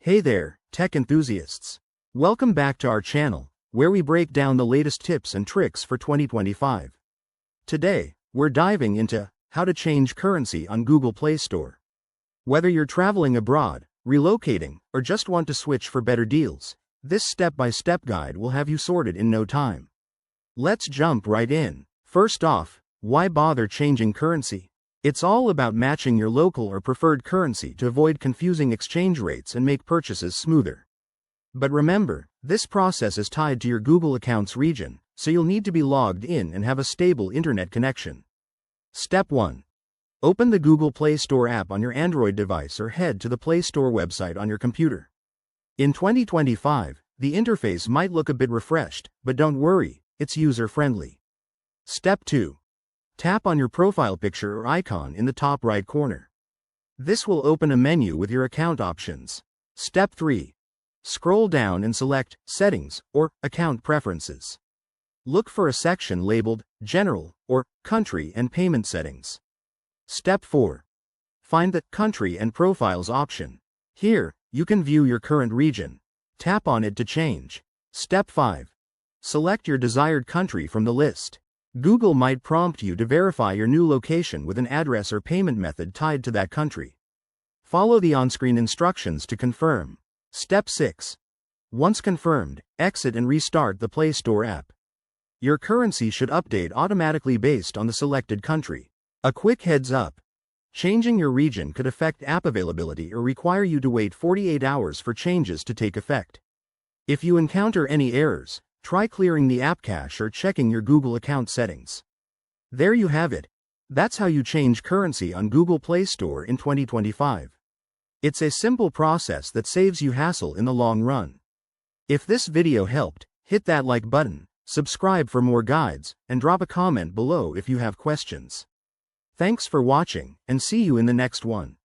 Hey there, tech enthusiasts. Welcome back to our channel, where we break down the latest tips and tricks for 2025. Today, we're diving into how to change currency on Google Play Store. Whether you're traveling abroad, relocating, or just want to switch for better deals, this step-by-step guide will have you sorted in no time. Let's jump right in. First off, why bother changing currency? It's all about matching your local or preferred currency to avoid confusing exchange rates and make purchases smoother. But remember, this process is tied to your Google account's region, so you'll need to be logged in and have a stable internet connection. Step 1. Open the Google Play Store app on your Android device or head to the Play Store website on your computer. In 2025, the interface might look a bit refreshed, but don't worry, it's user-friendly. Step 2. Tap on your profile picture or icon in the top right corner. This will open a menu with your account options. Step 3. Scroll down and select Settings or Account Preferences. Look for a section labeled General or Country and Payment Settings. Step 4. Find the Country and Profiles option. Here, you can view your current region. Tap on it to change. Step 5. Select your desired country from the list. Google might prompt you to verify your new location with an address or payment method tied to that country. Follow the on-screen instructions to confirm. Step 6. Once confirmed, exit and restart the Play Store app. Your currency should update automatically based on the selected country. A quick heads up. Changing your region could affect app availability or require you to wait 48 hours for changes to take effect. If you encounter any errors, try clearing the app cache or checking your Google account settings. There you have it. That's how you change currency on Google Play Store in 2025. It's a simple process that saves you hassle in the long run. If this video helped, hit that like button, subscribe for more guides, and drop a comment below if you have questions. Thanks for watching, and see you in the next one.